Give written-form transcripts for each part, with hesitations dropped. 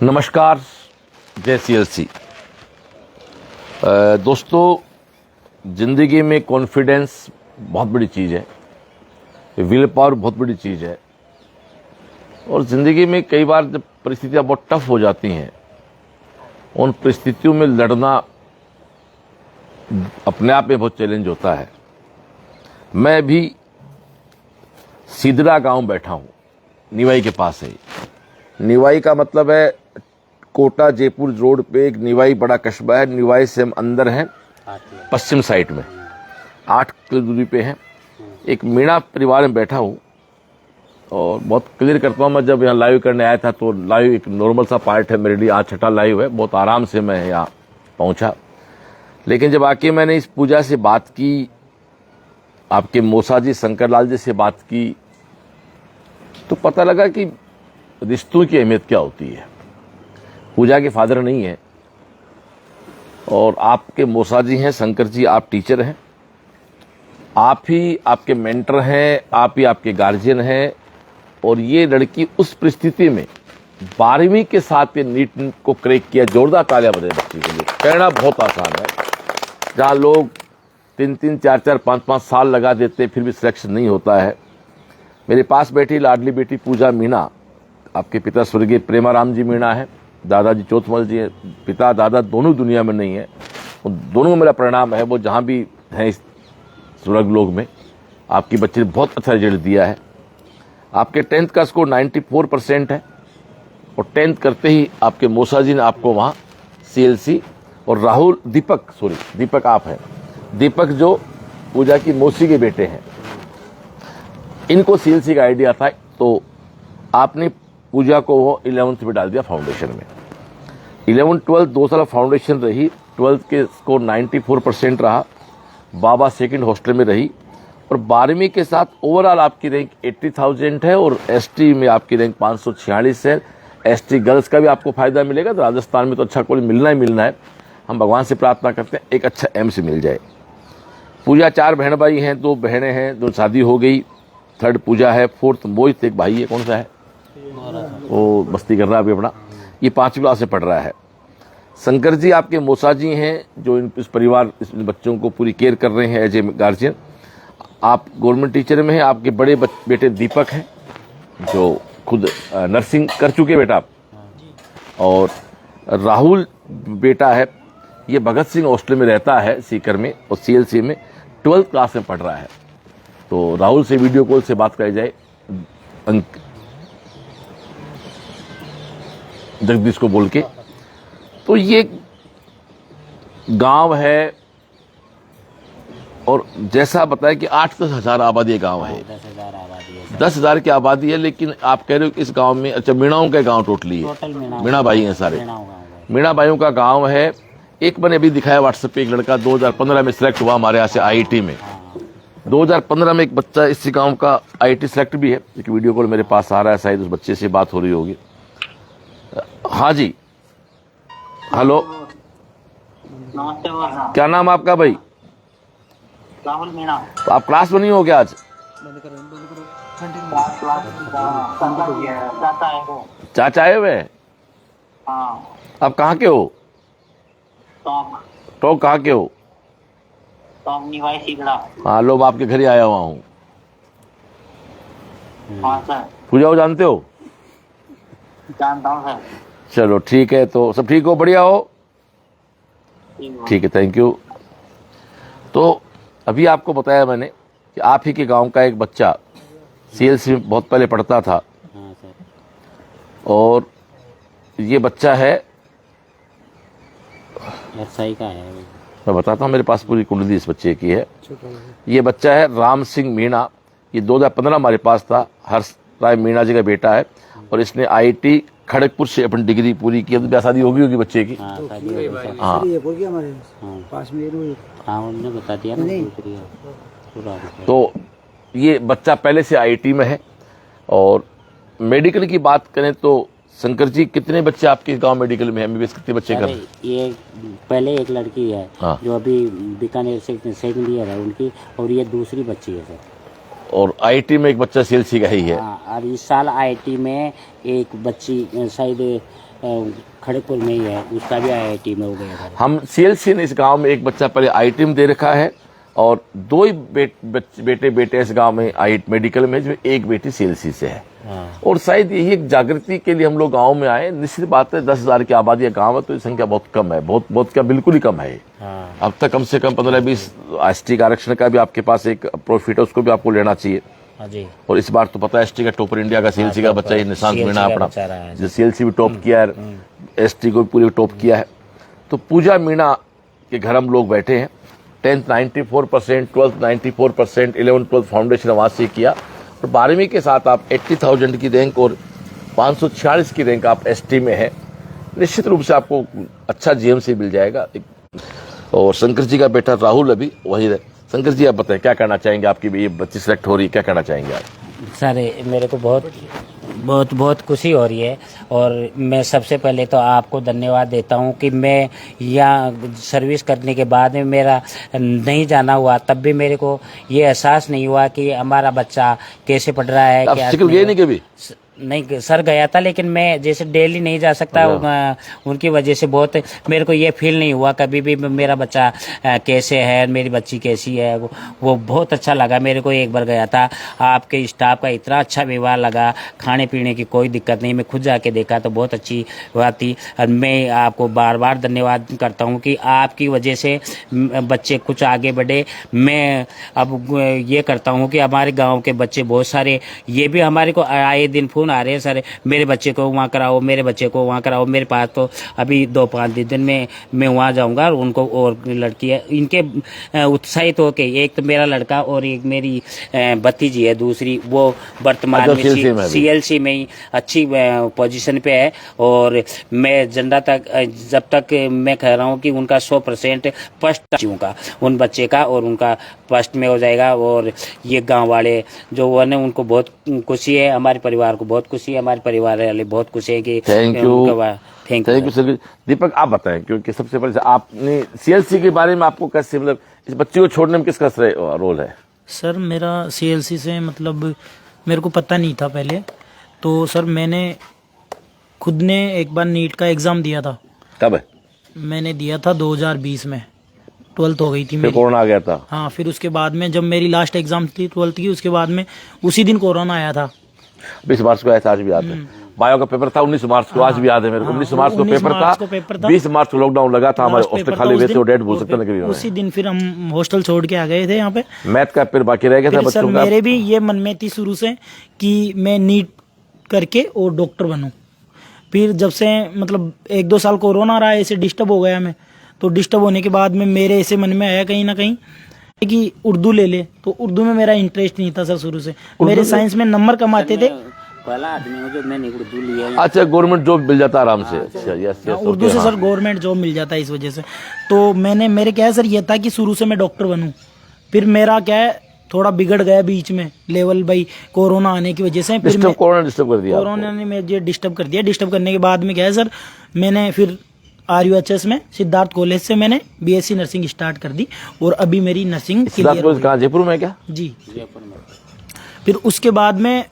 नमस्कार, जय CLC। दोस्तों, ज़िंदगी में कॉन्फिडेंस बहुत बड़ी चीज़ है, विल पावर बहुत बड़ी चीज़ है। और ज़िंदगी में कई बार जब परिस्थितियाँ बहुत टफ हो जाती हैं, उन परिस्थितियों में लड़ना अपने आप में बहुत चैलेंज होता है। मैं भी सिदरा गांव बैठा हूँ, निवाई के पास है। निवाई का मतलब है कोटा जयपुर रोड पे एक निवाई बड़ा कस्बा है। निवाई से हम अंदर हैं, पश्चिम साइड में 8 किलो दूरी पे हैं। एक मीणा परिवार में बैठा हूँ और बहुत क्लियर करता हूँ। मैं जब यहाँ लाइव करने आया था तो लाइव एक नॉर्मल सा पार्ट है मेरे लिए, आज छठा लाइव है। बहुत आराम से मैं यहाँ पहुँचा, लेकिन जब आके मैंने इस पूजा से बात की, आपके मौसा जी शंकर लाल जी से बात की, तो पता लगा कि रिश्तों की अहमियत क्या होती है। पूजा के फादर नहीं है और आपके मौसा जी हैं, शंकर जी, आप टीचर हैं, आप ही आपके मेंटर हैं, आप ही आपके गार्जियन हैं। और ये लड़की उस परिस्थिति में 12वीं के साथ ये नीट को क्रैक किया। जोरदार तालियां बजाएं बच्ची के लिए। कहना बहुत आसान है, जहाँ लोग 3-3, 4-4, 5-5 साल लगा देते फिर भी सिलेक्शन नहीं होता है। मेरे पास बैठी लाडली बेटी पूजा मीणा, आपके पिता स्वर्गीय प्रेमाराम जी मीणा है, दादाजी चौथमल जी हैं। पिता दादा दोनों दुनिया में नहीं है, उन दोनों में मेरा प्रणाम है। वो जहाँ भी हैं इस स्वर्ग लोक में, आपकी बच्ची ने बहुत अच्छा रिजल्ट दिया है। आपके 10th का स्कोर 94% है और 10th करते ही आपके मौसा जी ने आपको वहाँ CLC और राहुल दीपक आप हैं, दीपक जो पूजा की मौसी के बेटे हैं, इनको CLC का आइडिया था, तो आपने पूजा को वो 11th में डाल दिया फाउंडेशन में। 11th 12th 2 साल फाउंडेशन रही, 12th के स्कोर 94% रहा, बाबा सेकंड हॉस्टल में रही। और 12वीं के साथ ओवरऑल आपकी रैंक 80,000 है और ST में आपकी रैंक 546 है। ST गर्ल्स का भी आपको फायदा मिलेगा। तो राजस्थान में तो अच्छा कॉलेज मिलना ही मिलना है। हम भगवान से प्रार्थना करते हैं एक अच्छा एम्स मिल जाए। पूजा 4 बहन भाई हैं, 2 बहनें हैं, 2 शादी हो गई, 3rd पूजा है, 4th मोहित एक भाई है, कौन सा है वो मस्ती कर रहा है अभी अपना, ये 5वीं क्लास में पढ़ रहा है। शंकर जी आपके मौसा जी हैं, जो इस परिवार इस बच्चों को पूरी केयर कर रहे हैं एज ए गार्जियन। आप गवर्नमेंट टीचर में हैं। आपके बड़े बेटे दीपक हैं, जो खुद नर्सिंग कर चुके बेटा आप। और राहुल बेटा है, ये भगत सिंह हॉस्टल में रहता है सीकर में और CLC में 12th क्लास में पढ़ रहा है। तो राहुल से वीडियो कॉल से बात कराई जाए, जगदीश को बोल के। तो ये गांव है और जैसा बताया कि 8-10 हजार आबादी गांव है, 10,000 की आबादी है। लेकिन आप कह रहे हो कि इस गांव में, अच्छा मीणाओं का गांव टोटली है, मीणा भाई हैं सारे, मीणा भाइयों का गांव है। एक मैंने अभी दिखाया व्हाट्सएप पे, एक लड़का 2015 में सिलेक्ट हुआ हमारे यहाँ से IIT में। 2015 में एक बच्चा इस गांव का IIT सिलेक्ट भी है। एक वीडियो कॉल मेरे पास आ रहा है, शायद उस बच्चे से बात हो रही होगी। हाँ जी, हेलो, नमस्ते बोल। क्या नाम आपका भाई? राहुल मीणा। तो आप क्लास में नहीं हो क्या आज? चाचा आए हुए? हाँ। आप कहाँ के हो? टोक कहाँ के हो? निवाई सिगड़ा। हाँ लो, मैं आपके घर ही आया हुआ हूँ। हाँ सर। पूजा को जानते हो? जानता हूँ सर। चलो ठीक है, तो सब ठीक हो, बढ़िया हो? ठीक है, थैंक यू। तो अभी आपको बताया मैंने कि आप ही के गांव का एक बच्चा CLC में बहुत पहले पढ़ता था। हाँ सर। और ये बच्चा है, SI का है। मैं बताता हूँ, मेरे पास पूरी कुंडली इस बच्चे की है। ये बच्चा है राम सिंह मीणा। ये 2015 हमारे पास था। हर्ष राय मीणा जी का बेटा है और इसने IIT खड़गपुर से अपनी डिग्री पूरी की। अब शादी होगी बच्चे की? हाँ, बता दिया ना। तो ये बच्चा पहले से IIT में है। और मेडिकल की बात करें तो शंकर जी, कितने बच्चे आपके गांव मेडिकल में? MBBS कितने बच्चे कर? ये पहले एक लड़की है, हाँ, जो अभी बीकानेर से 2nd ईयर है उनकी, और ये दूसरी बच्ची है सर। और आईटी में एक बच्चा सीएलसी का ही है। हाँ, और इस साल आईटी में एक बच्ची शायद खड़गपुर में ही है, उसका भी आईटी में हो गया था। हम सीएलसी ने इस गांव में एक बच्चा पहले आईटी में दे रखा है और 2 ही बेटे इस गांव में आई मेडिकल में, जो एक बेटी सीएलसी से है। हाँ। और शायद यही एक जागृति के लिए हम लोग गांव में आए। निश्चित बात है 10,000 की आबादी है गांव है, तो ये संख्या बहुत कम है, बहुत क्या बिल्कुल ही कम है। हाँ। अब तक कम से कम 15-20 एसटी का आरक्षण का भी आपके पास एक प्रॉफिट है, उसको भी आपको लेना चाहिए। हाँ जी। और इस बार तो पता है एसटी का टॉपर इंडिया का सीएलसी का बच्चा, ये निशांत मीणा अपना, जो सीएलसी भी टॉप किया है, एसटी को भी पूरी टॉप किया है। तो पूजा मीणा के घर हम लोग बैठे हैं। 10th 94%, 12th 94%, 11th 12th foundation वहां से किया। और 12वीं के साथ आप 80,000 की रैंक और 546 की रैंक आप एसटी में है। निश्चित रूप से आपको अच्छा जीएमसी मिल जाएगा। और शंकर जी का बेटा राहुल अभी वही है। शंकर जी आप बताएं क्या कहना चाहेंगे, आपकी भी ये बच्ची सेलेक्ट हो रही है, क्या कहना चाहेंगे आप? सर मेरे को बहुत खुशी हो रही है और मैं सबसे पहले तो आपको धन्यवाद देता हूं कि मैं यहाँ सर्विस करने के बाद में मेरा नहीं जाना हुआ, तब भी मेरे को ये एहसास नहीं हुआ कि हमारा बच्चा कैसे पढ़ रहा है। आप सिकल गए नहीं कभी? नहीं सर, गया था, लेकिन मैं जैसे डेली नहीं जा सकता, उनकी वजह से बहुत मेरे को ये फील नहीं हुआ कभी भी मेरा बच्चा कैसे है, मेरी बच्ची कैसी है। वो बहुत अच्छा लगा मेरे को। एक बार गया था, आपके स्टाफ का इतना अच्छा व्यवहार लगा, खाने पीने की कोई दिक्कत नहीं, मैं खुद जाके देखा तो बहुत अच्छी बात थी। और मैं आपको बार बार धन्यवाद करता हूँ कि आपकी वजह से बच्चे कुछ आगे बढ़े। मैं अब ये करता हूँ कि हमारे गाँव के बच्चे बहुत सारे, ये भी हमारे को आए दिन फोन आ रहे हैं, सर मेरे बच्चे को वहाँ कराओ, मेरे बच्चे को वहाँ कराओ। मेरे पास तो अभी 2-5 दिन में मैं वहाँ जाऊँगा और उनको, और लड़की है इनके उत्साहित होके, एक तो मेरा लड़का और एक मेरी भतीजी है दूसरी, वो वर्तमान में सीएलसी में ही अच्छी पोजीशन पे है। और मैं जब तक मैं कह रहा हूँ कि उनका 100% फर्स्ट का उन बच्चे का और उनका फर्स्ट में हो जाएगा। और ये गाँव वाले जो वो ने, उनको बहुत खुशी है, हमारे परिवार को बहुत खुशी है, हमारे परिवार वाले बहुत खुशी है कि थैंक यू सर। दीपक आप बताएं, क्योंकि सबसे पहले आपने सीएलसी के बारे में आपको कैसे, मतलब इस बच्चे को छोड़ने में किसका रोल है? सर मेरा सीएलसी से मतलब मेरे को पता नहीं था पहले, तो सर मैंने खुद ने एक बार नीट का एग्जाम दिया था। कब है? मैंने दिया था 2020 में, 12th हो गई थी मेरी। कोरोना आ गया था। हाँ, फिर उसके बाद में जब मेरी लास्ट एग्जाम थी 12th की, उसके बाद में उसी दिन कोरोना आया था। 20 मार्च को आया था, आज भी याद है। बायो का पेपर था 19 मार्च को, आज भी याद है मेरे को। 19 मार्च को पेपर था, 20 मार्च को लॉकडाउन लगा था, हमारे हॉस्टल खाली हुए थे, वो डेट भूल सकते हैं। उसी दिन फिर हम हॉस्टल छोड़ के आ गए थे यहाँ पे। मैथ का पेपर बाकी रह गया था बच्चों का। मेरे भी ये मन में थी शुरू से कि मैं नीट करके और डॉक्टर बनूं। फिर जब से मतलब 1-2 साल कोरोना रहा, ऐसे डिस्टर्ब हो गया मैं, तो डिस्टर्ब होने के बाद में मेरे ऐसे मन में आया कहीं ना कहीं कि उर्दू ले ले, तो उर्दू में मेरा इंटरेस्ट नहीं था सर शुरू से। मेरे साइंस में नंबर कम आते थे। पहला आदमी हूँ जो मैंने उर्दू लिया। अच्छा, गवर्नमेंट जॉब मिल जाता आराम से। अच्छा, यस उर्दू से सर गवर्नमेंट जॉब मिल जाता है, इस वजह से। तो मेरे क्या है सर, ये था कि शुरू से मैं डॉक्टर बनूं। फिर मेरा क्या है, थोड़ा बिगड़ गया बीच में लेवल, भाई कोरोना आने की वजह से। फिर कोरोना डिस्टर्ब कर दिया, कोरोना ने मुझे डिस्टर्ब कर दिया। डिस्टर्ब करने के बाद में क्या है सर, मैंने फिर RUHS में सिद्धार्थ कॉलेज से मैंने BSc नर्सिंग स्टार्ट कर दी और अभी मेरी नर्सिंग क्लियर हो गई। जयपुर में क्या? जी, जयपुर में। फिर उसके बाद में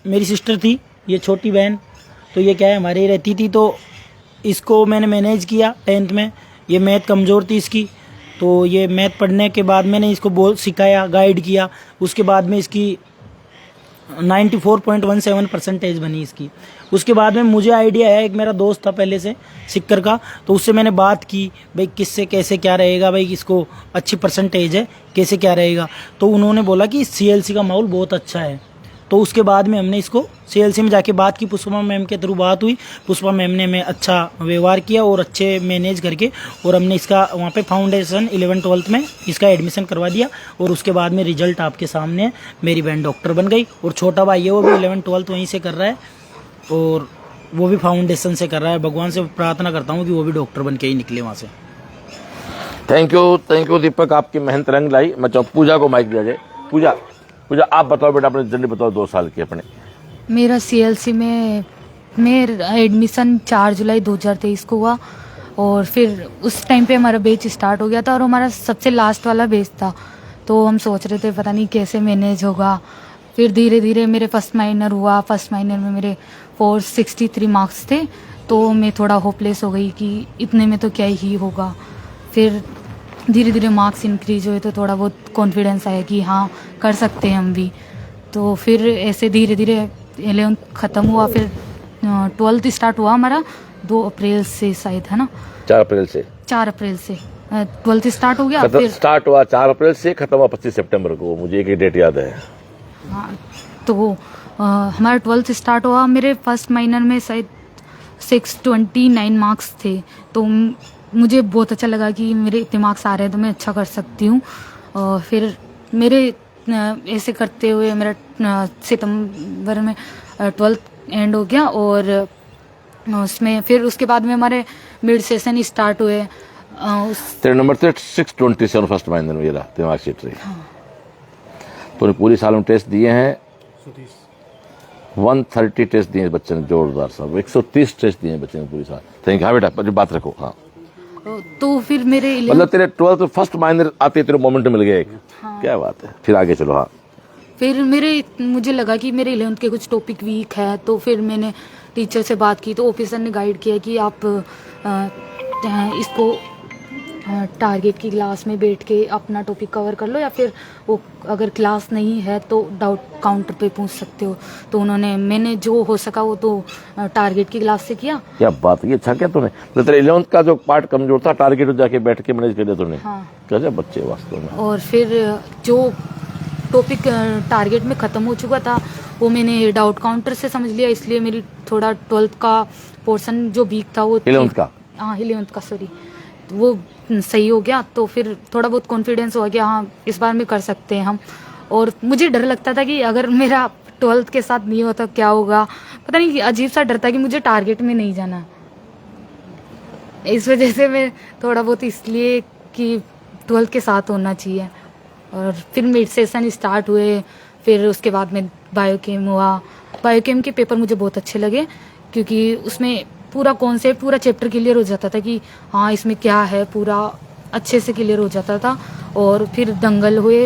मेरी सिस्टर थी, ये छोटी बहन, तो ये क्या है हमारे ही रहती थी, तो इसको मैंने मैनेज किया 10th में। ये मैथ कमज़ोर थी इसकी, तो ये मैथ पढ़ने के बाद मैंने इसको सिखाया, गाइड किया। उसके बाद में इसकी 94.17% बनी इसकी। उसके बाद में मुझे आइडिया है, एक मेरा दोस्त था पहले से सिक्कर का, तो उससे मैंने बात की भाई किससे कैसे क्या रहेगा, भाई इसको अच्छी परसेंटेज है, कैसे क्या रहेगा। तो उन्होंने बोला कि CLC का माहौल बहुत अच्छा है। तो उसके बाद में हमने इसको CLC में जाके बात की, पुष्पा मैम के थ्रू बात हुई। पुष्पा मैम ने हमें अच्छा व्यवहार किया और अच्छे मैनेज करके, और हमने इसका वहाँ पे फाउंडेशन 11th-12th में इसका एडमिशन करवा दिया। और उसके बाद में रिजल्ट आपके सामने है, मेरी बहन डॉक्टर बन गई। और छोटा भाई है, वो भी 11th-12th वहीं से कर रहा है और वो भी फाउंडेशन से कर रहा है। भगवान से प्रार्थना करता हूँ कि वो भी डॉक्टर बन के ही निकले वहाँ से। थैंक यू दीपक, आपकी मेहनत रंग लाई। मैं चाहूँ पूजा को माइक दिया जाए। पूजा आप बताओ बेटा, अपने जर्नी बताओ 2 साल की अपने। मेरा CLC में मेरा एडमिशन 4 जुलाई 2023 को हुआ और फिर उस टाइम पे हमारा बैच स्टार्ट हो गया था और हमारा सबसे लास्ट वाला बैच था। तो हम सोच रहे थे पता नहीं कैसे मैनेज होगा। फिर धीरे धीरे मेरे फर्स्ट माइनर हुआ। फर्स्ट माइनर में मेरे 463 मार्क्स थे, तो मैं थोड़ा होपलेस हो गई कि इतने में तो क्या ही होगा। फिर धीरे धीरे मार्क्स इंक्रीज हुए तो थोड़ा बहुत कॉन्फिडेंस आया कि हाँ कर सकते हैं हम भी। तो फिर ऐसे धीरे धीरे 11th ख़त्म हुआ। फिर 12th स्टार्ट हुआ हमारा 2 अप्रैल से शायद, है ना? 4 अप्रैल से 4 अप्रैल से 12th स्टार्ट हो गया। खत्म, फिर स्टार्ट हुआ 4 अप्रैल से, खत्म हुआ 25 सितंबर को। मुझे एक डेट याद है। हाँ, तो हमारा 12th स्टार्ट हुआ। मेरे फर्स्ट माइनर में शायद 629 मार्क्स थे, तो मुझे बहुत अच्छा लगा कि मेरे इतने मार्क्स आ रहे हैं तो मैं अच्छा कर सकती हूँ। फिर मेरे ऐसे करते हुए मेरा सितंबर में 12th एंड हो गया, और उसमें फिर उसके बाद में हमारे मिड सेशन स्टार्ट हुए। तेरे नंबर थे 627 फर्स्ट माइनर में, ये रहा तेरे मार्कशीट रही। तूने पूरी साल में टेस्ट दिए हैं 130 टेस्ट दिए बच्चे ने, जोरदार साहब 130 टेस्ट दिए बच्चे ने पूरी साल। Thank you. हाँ बेटा, बात रखो। हाँ, तो फिर मेरे मतलब तेरे 12th फर्स्ट माइनर आते तेरे मोमेंट मिल गया एक। हाँ। क्या बात है। फिर आगे चलो। हाँ, फिर मुझे लगा कि मेरे 11th के कुछ टॉपिक वीक है, तो फिर मैंने टीचर से बात की, तो ऑफिसर ने गाइड किया कि आप इसको टारगेट की क्लास में बैठ के अपना टॉपिक कवर कर लो, या फिर वो अगर क्लास नहीं है तो डाउट काउंटर पे पूछ सकते हो। तो मैंने जो हो सका वो तो टारगेट की क्लास से किया। क्या बात है। अच्छा क्या तूने, तो तेरे 11th का जो पार्ट कमजोर था, टारगेट जाके बैठ के मैनेज कर दिया तूने। हाँ। क्या बच्चे वास्तव में। और फिर जो टॉपिक टारगेट में ख़त्म हो चुका था वो मैंने डाउट काउंटर से समझ लिया, इसलिए मेरी थोड़ा 12th का पोर्शन जो वीक था वो 11th का, हाँ 11th का सॉरी, वो सही हो गया। तो फिर थोड़ा बहुत कॉन्फिडेंस हुआ कि हाँ इस बार में कर सकते हैं हम। और मुझे डर लगता था कि अगर मेरा 12th के साथ नहीं होता क्या होगा, पता नहीं, अजीब सा डर था कि मुझे टारगेट में नहीं जाना। इस वजह से मैं थोड़ा बहुत इसलिए कि 12th के साथ होना चाहिए। और फिर मिड सेशन स्टार्ट हुए। फिर उसके बाद में बायोकेम हुआ। बायोकेम के पेपर मुझे बहुत अच्छे लगे, क्योंकि उसमें पूरा कॉन्सेप्ट, पूरा चैप्टर क्लियर हो जाता था कि हाँ इसमें क्या है, पूरा अच्छे से क्लियर हो जाता था। और फिर दंगल हुए।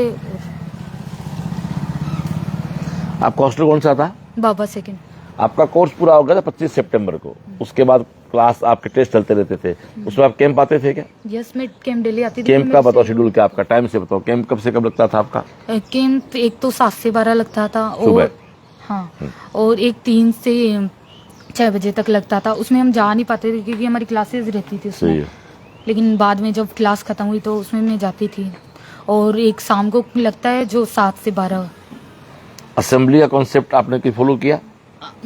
आपका हॉस्टल कौन सा था? बाबा सेकंड। आपका कोर्स पूरा हो गया था 25 सितंबर को। उसके बाद क्लास आपके टेस्ट चलते रहते थे, उसमें आप कैंप आते थे क्या? यस, मैं कैंप डेली आती थी। कैंप का बताओ शेड्यूल क्या आपका, टाइम से बताओ। कैंप कब से कब लगता था आपका? कैंप एक तो 7 से 12 लगता था, सुबह। और हाँ, और एक 3 से 6 बजे तक लगता था। उसमें हम जा नहीं पाते थे क्योंकि हमारी क्लासेस रहती थी सही उसमें। है। लेकिन बाद में जब क्लास खत्म हुई तो उसमें मैं जाती थी। और एक शाम को लगता है जो 7 से 12। असेंबली का कॉन्सेप्ट आपने कोई फॉलो किया?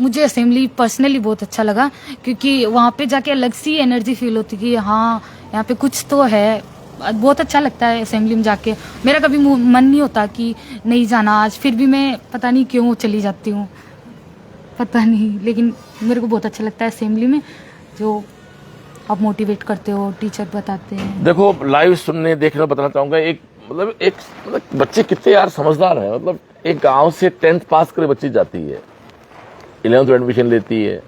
मुझे असेंबली पर्सनली बहुत अच्छा लगा, क्योंकि वहाँ पे जाके अलग सी एनर्जी फील होती कि हाँ यहाँ पे कुछ तो है। बहुत अच्छा लगता है असेंबली में जाके। मेरा कभी मन नहीं होता कि नहीं जाना आज, फिर भी मैं पता नहीं क्यों चली जाती हूँ, पता नहीं, लेकिन मेरे को बहुत अच्छा लगता है असेंबली में, जो आप मोटिवेट करते हो, टीचर बताते हैं। देखो, लाइव सुनने देखने बताना चाहूंगा, मतलब बच्चे कितने यार समझदार हैं। मतलब एक गांव से 10th पास करे बच्ची जाती है, 11th एडमिशन लेती है,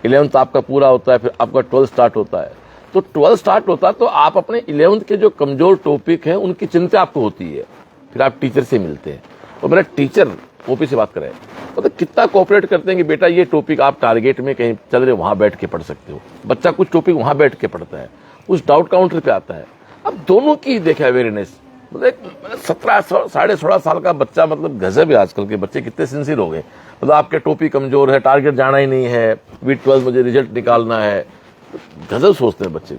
11th आपका पूरा होता है, फिर आपका 12th स्टार्ट होता है। तो 12th स्टार्ट होता है तो आप अपने 11th के जो कमजोर टॉपिक हैं उनकी चिंता आपको होती है। फिर आप टीचर से मिलते हैं, और मेरा टीचर ओपी से बात करें, मतलब कितना कोऑपरेट करते हैं कि बेटा ये टॉपिक आप टारगेट में कहीं चल रहे वहां बैठ के पढ़ सकते हो। बच्चा कुछ टॉपिक वहां बैठ के पढ़ता है, उस डाउट काउंटर पे आता है। अब दोनों की देखा अवेयरनेस, मतलब 17 साढ़े 16 साल का बच्चा, मतलब गजब है। आजकल के बच्चे कितने सिंसियर हो गए। मतलब आपके टॉपिक कमजोर है, टारगेट जाना ही नहीं है, वीक 12 मुझे रिजल्ट निकालना है, गजब सोचते हैं बच्चे।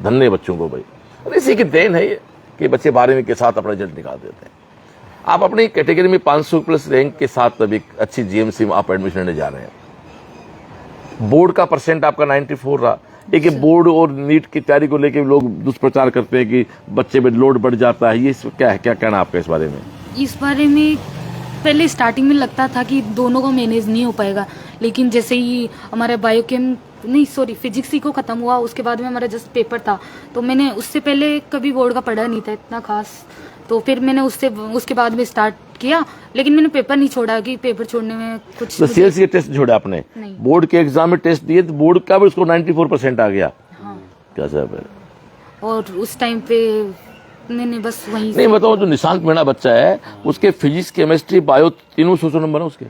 धन्य बच्चों को भाई, और इसी की देन है ये कि बच्चे 12वीं के साथ अपना रिजल्ट निकाल देते हैं। आप अपनी कैटेगरी में 500 प्लस रैंक के साथ अभी अच्छी जीएमसी में आप एडमिशन लेने जा रहे हैं। बोर्ड का परसेंट आपका 94 रहा। एक बोर्ड और नीट की तैयारी को लेकर लोग दुष्प्रचार करते हैं कि बच्चे में लोड बढ़ जाता है, ये क्या है, क्या कहना आपका इस बारे में? इस बारे में पहले स्टार्टिंग में लगता था कि दोनों को मैनेज नहीं हो पाएगा, लेकिन जैसे ही हमारा फिजिक्स ही को खत्म हुआ, उसके बाद में हमारा जस्ट पेपर था, तो मैंने उससे पहले कभी बोर्ड का पढ़ा नहीं था इतना खास, तो फिर मैंने उसके बाद में स्टार्ट किया। लेकिन मैंने पेपर नहीं छोड़ा कि पेपर छोड़ने में कुछ। तो सीएलसी के टेस्ट छोड़ा आपने? बोर्ड के एग्जाम में टेस्ट दिए तो बोर्ड का भी उसको 94% आ गया। हाँ। क्या सब है? और उस टाइम पे नहीं बस वही नहीं बताओ, जो निशांत मीणा बच्चा है उसके फिजिक्स केमिस्ट्री बायो तीनों 100 नंबर है उसके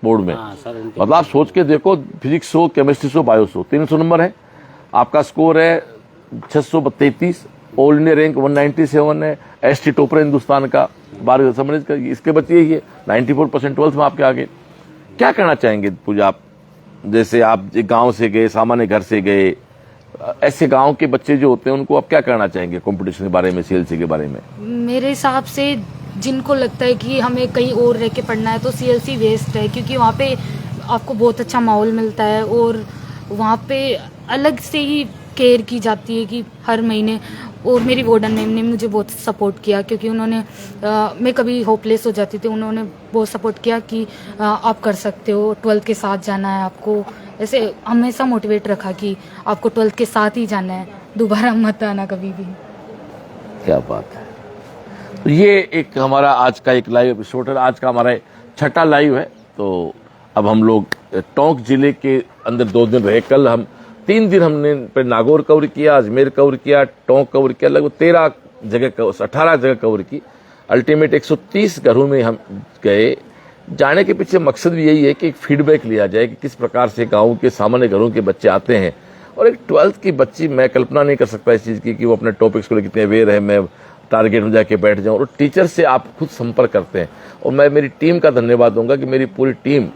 बोर्ड में। मतलब आप सोच के देखो, फिजिक्स 100, केमिस्ट्री 100, बायो 100, 300 नंबर है। आपका स्कोर है 633, ऑल इंडिया रैंक 197 है, एसटी टॉपर हिंदुस्तान का 12 समझ का। इसके बच्चे यही है 94% 12th में आपके आगे। क्या कहना चाहेंगे पूजा आप, जैसे आप एक गांव से गए, सामान्य घर से गए, ऐसे गांव के बच्चे जो होते हैं उनको आप क्या कहना चाहेंगे कंपटीशन के बारे में, सीएलसी के बारे में? मेरे हिसाब से जिनको लगता है कि हमें कहीं और रह के पढ़ना है तो सीएलसी वेस्ट है, क्योंकि वहाँ पे आपको बहुत अच्छा माहौल मिलता है और वहाँ पे अलग से ही केयर की जाती है कि हर महीने। और मेरी वार्डन मैम ने मुझे बहुत सपोर्ट किया, क्योंकि उन्होंने मैं कभी होपलेस हो जाती थी, उन्होंने बहुत सपोर्ट किया कि आप कर सकते हो, 12th के साथ जाना है आपको। ऐसे हमेशा मोटिवेट रखा कि आपको 12th के साथ ही जाना है, दोबारा मत आना कभी भी। क्या बात है। तो ये एक हमारा आज का एक लाइव एपिसोड है, आज का हमारा 6ठा लाइव है। तो अब हम लोग टोंक जिले के अंदर 2 दिन रहे। कल हम 3 दिन हमने नागौर कवर किया, अजमेर कवर किया, टोंक कवर किया, लगभग 13 जगह 18 जगह कवर की। अल्टीमेट 130 घरों में हम गए। जाने के पीछे मकसद भी यही है कि एक फीडबैक लिया जाए कि किस प्रकार से गाँव के सामान्य घरों के बच्चे आते हैं। और एक 12th की बच्ची, मैं कल्पना नहीं कर सकता इस चीज़ की कि वो अपने टॉपिक्स को लेकर कितने अवेयर है। मैं टारगेट में जाके बैठ जाऊं और टीचर से आप खुद संपर्क करते हैं। और मैं मेरी टीम का धन्यवाद दूंगा कि मेरी पूरी टीम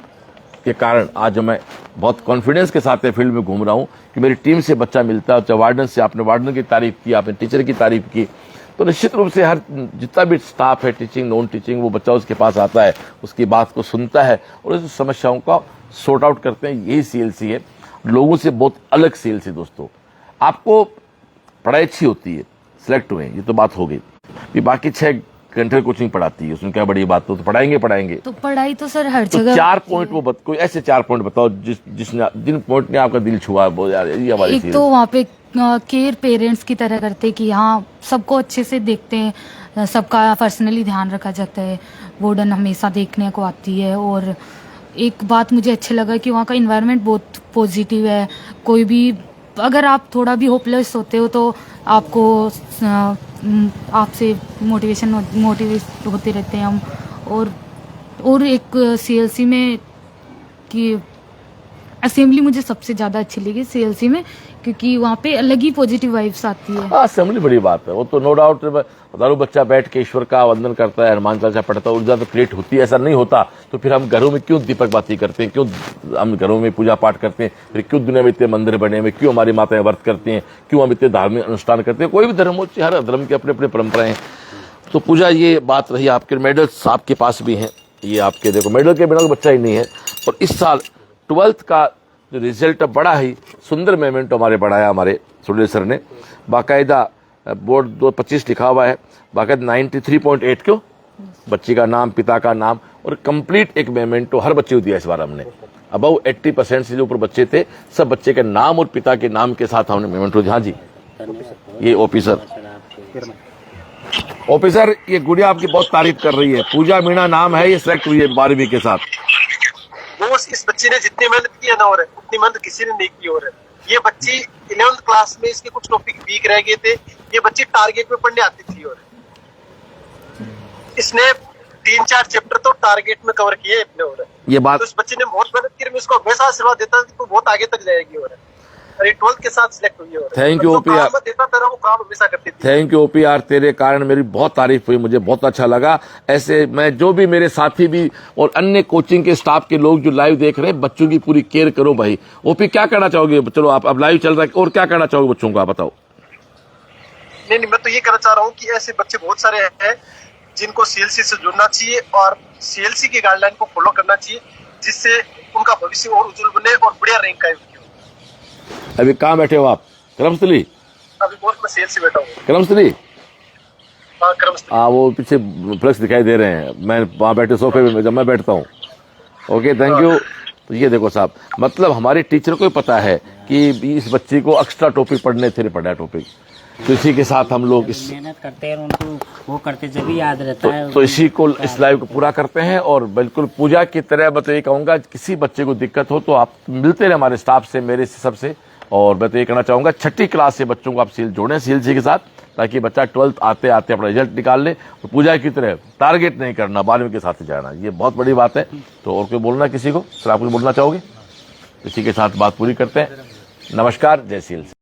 के कारण आज मैं बहुत कॉन्फिडेंस के साथ फील्ड में घूम रहा हूं कि मेरी टीम से बच्चा मिलता है। चाहे वार्डन से, आपने वार्डन की तारीफ की, आपने टीचर की तारीफ की, तो निश्चित रूप से हर जितना भी स्टाफ है, टीचिंग नॉन टीचिंग, वो बच्चा उसके पास आता है, उसकी बात को सुनता है और उस समस्याओं का सॉर्ट आउट करते हैं। यही सीएलसी है, लोगों से बहुत अलग सीएलसी। दोस्तों, आपको पढ़ाई अच्छी होती है, सिलेक्ट हुए, ये तो बात हो गई। ये बाकी 6 घंटे कोचिंग पढ़ाती है, उसमें क्या बड़ी बात हो, तो पढ़ाएंगे तो पढ़ाई तो सर हर तो जगह। 4 पॉइंट वो कोई ऐसे 4 पॉइंट बताओ जिन पॉइंट ने आपका दिल छुआ, बोल यार ये हमारी एक तो वहाँ पे केयर पेरेंट्स की तरह करते कि हाँ सबको अच्छे से देखते हैं, सबका पर्सनली ध्यान रखा जाता है, वार्डन हमेशा देखने को आती है। और एक बात मुझे अच्छा लगा कि वहाँ का इन्वायरमेंट बहुत पॉजिटिव है। कोई भी अगर आप थोड़ा भी होपलेस होते हो तो आपको आपसे मोटिवेट होते रहते हैं हम। और एक सीएलसी में कि असेंबली मुझे सबसे ज़्यादा अच्छी लगी सीएलसी में, क्योंकि वहाँ पे अलग ही पॉजिटिव वाइब्स आती है। असेंबली बड़ी बात है, वो तो नो डाउट। हजारों बच्चा बैठ के ईश्वर का वंदन करता है, हनुमान चालीसा पढ़ता है, ऊर्जा तो क्रिएट होती है। ऐसा नहीं होता तो फिर हम घरों में क्यों दीपक बाती करते हैं, क्यों हम घरों में पूजा पाठ करते हैं, फिर क्यों दुनिया में इतने मंदिर बने हुए, क्यों हमारी माताएं व्रत करती हैं, क्यों हम इतने धार्मिक अनुष्ठान करते हैं। कोई भी धर्म हो, हर धर्म की अपने अपने परंपराएं हैं। तो पूजा, ये बात रही। आपके मेडल्स आपके पास भी हैं, ये आपके देखो, मेडल के बिना तो बच्चा ही नहीं है। और इस साल 12th का जो रिजल्ट बड़ा ही सुंदर मोमेंट हमारे बढ़ाया हमारे सुनील सर ने। बाकायदा बोर्ड 225 लिखा हुआ है, बाकायदा 93.8 क्यों, बच्ची का नाम, पिता का नाम और कंप्लीट एक मोमेंटो हर बच्चे को दिया इस बार हमने। अबव 80% से जो ऊपर बच्चे थे, सब बच्चे के नाम और पिता के नाम के साथ हमने मोमेंटो। हाँ जी, ये ऑफिसर ये गुड़िया आपकी बहुत तारीफ कर रही है। पूजा मीणा नाम है, ये सिलेक्ट हुई है 12वीं के साथ। वो इस बच्चे ने जितनी मेहनत की है ना, और उतनी मेहनत किसी ने नहीं की। और ये बच्ची 11th क्लास में, इसके कुछ टॉपिक वीक रह गए थे, ये बच्ची टारगेट में पढ़ने आती थी और इसने 3-4 चैप्टर तो टारगेट में कवर किए अपने। और ये बात तो इस बच्चे ने बहुत मेहनत की, मैं इसको हमेशा आशीर्वाद देता कि तू बहुत आगे तक जाएगी। और 12th के साथ सिलेक्ट हुई है। थैंक यू ओपी यार, देता तेरा वो काम हमेशा करती थी। थैंक यू ओपी यार, तेरे कारण मेरी बहुत तारीफ हुई, मुझे बहुत अच्छा लगा। ऐसे मैं जो भी मेरे साथी भी और अन्य कोचिंग के स्टाफ के लोग जो लाइव देख रहे हैं, बच्चों की पूरी केयर करो भाई। ओपी क्या कहना चाहोगे? चलो आप अब लाइव चल रहा है, और क्या कहना चाहोगे बच्चों को, आप बताओ। नहीं, मैं तो ये कहना चाह रहा हूँ कि ऐसे बच्चे बहुत सारे हैं जिनको सीएलसी से जुड़ना चाहिए और सीएलसी की गाइडलाइन को फॉलो करना चाहिए, जिससे उनका भविष्य और उज्जवल बने और बढ़िया रैंक आए। अभी कहाँ बैठे हो आप? क्रमस्थली? अभी बहुत मैं सीएलसी बैठा हूँ। क्रमस्थली? हाँ, क्रमस्थली। हाँ, वो पीछे फ्लेक्स दिखाई दे रहे हैं, मैं वहाँ बैठे सोफे में जब मैं बैठता हूँ। Okay, thank you. तो ये देखो साहब, मतलब हमारे टीचर को ही पता है कि इस बच्ची को एक्स्ट्रा टॉपिक पढ़ने थे, पढ़ा टॉपिक। तो इसी के साथ हम लोग इस मेहनत करते हैं उनको वो करते जब भी याद रहता है। तो इसी को इस लाइव को पूरा करते हैं और बिल्कुल पूजा की तरह मैं तो ये कहूँगा किसी बच्चे को दिक्कत हो तो आप मिलते रहे हमारे स्टाफ से, मेरे से, सबसे। और मैं तो ये कहना चाहूँगा 6ठी क्लास से बच्चों को आप सील जोड़ें CLC के साथ, ताकि बच्चा 12th आते आते अपना रिजल्ट निकाल ले। तो पूजा की तरह टारगेट नहीं करना, 12वीं के साथ ही जाना, ये बहुत बड़ी बात है। तो और कोई बोलना किसी को? सर आप कुछ बोलना चाहोगे? इसी के साथ बात पूरी करते हैं। नमस्कार, जय CLC।